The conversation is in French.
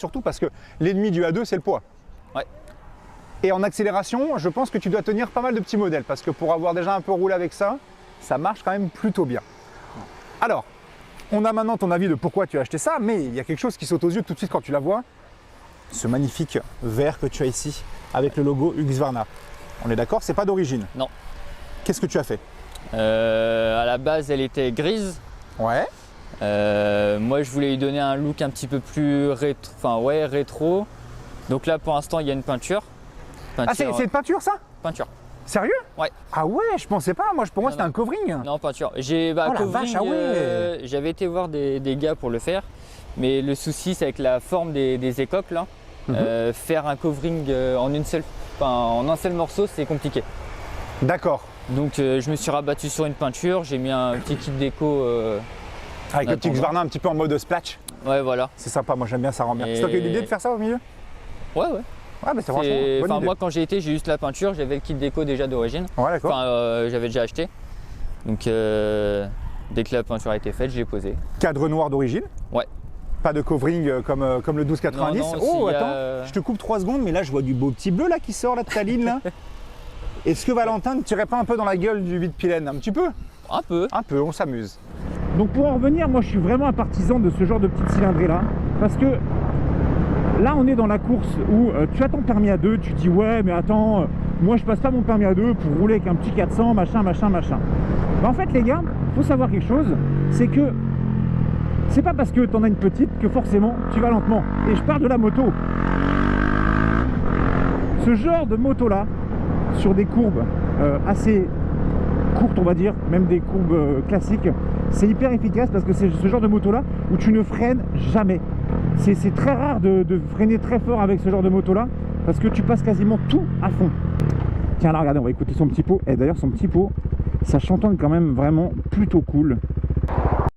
Surtout parce que l'ennemi du A2, c'est le poids. Ouais. Et en accélération, je pense que tu dois tenir pas mal de petits modèles parce que pour avoir déjà un peu roulé avec ça, ça marche quand même plutôt bien. Alors, on a maintenant ton avis de pourquoi tu as acheté ça, mais il y a quelque chose qui saute aux yeux tout de suite quand tu la vois. Ce magnifique vert que tu as ici avec le logo Husqvarna. On est d'accord, c'est pas d'origine? Non. Qu'est-ce que tu as fait? À la base, elle était grise. Ouais. Moi, je voulais lui donner un look un petit peu plus rétro. Donc là, pour l'instant, il y a une peinture. Ah, c'est une peinture, ça? Peinture. Sérieux? Ouais. Ah ouais, je pensais pas. Moi, pour moi, c'était un covering. Non, peinture. Oh la vache, ah ouais. J'avais été voir des gars pour le faire, mais le souci, c'est avec la forme des écoques là. Faire un covering en un seul morceau, c'est compliqué. D'accord. Donc, je me suis rabattu sur une peinture. J'ai mis un petit kit déco. Avec le petit Husqvarna un petit peu en mode splash. Ouais, voilà. C'est sympa, moi j'aime bien, ça rend bien. C'est toi qui as eu l'idée de faire ça au milieu? Ouais. Ouais, mais c'est franchement bonne idée. Moi, quand j'ai été, j'ai juste la peinture, j'avais le kit déco déjà d'origine. Ouais, d'accord. J'avais déjà acheté. Donc, dès que la peinture a été faite, je l'ai posée. Cadre noir d'origine? Ouais. Pas de covering comme le 1290? Non, oh, attends, je te coupe 3 secondes, mais là je vois du beau petit bleu là qui sort là de ta ligne là. Est-ce que Valentin ne tirait pas un peu dans la gueule du vide-pilène? Un petit peu? Un peu. Un peu, on s'amuse. Donc pour en revenir, moi je suis vraiment un partisan de ce genre de petite cylindrée là, parce que là on est dans la course où tu as ton permis à 2, tu dis ouais mais attends, moi je passe pas mon permis à 2 pour rouler avec un petit 400, machin. Bah, en fait les gars, faut savoir quelque chose, c'est que c'est pas parce que tu en as une petite que forcément tu vas lentement. Et je parle de la moto. Ce genre de moto là, sur des courbes assez courtes on va dire, même des courbes classiques, c'est hyper efficace parce que c'est ce genre de moto là où tu ne freines jamais. C'est très rare de freiner très fort avec ce genre de moto là parce que tu passes quasiment tout à fond. Tiens là regardez, on va écouter son petit pot. Et d'ailleurs son petit pot, ça chantonne quand même vraiment plutôt cool.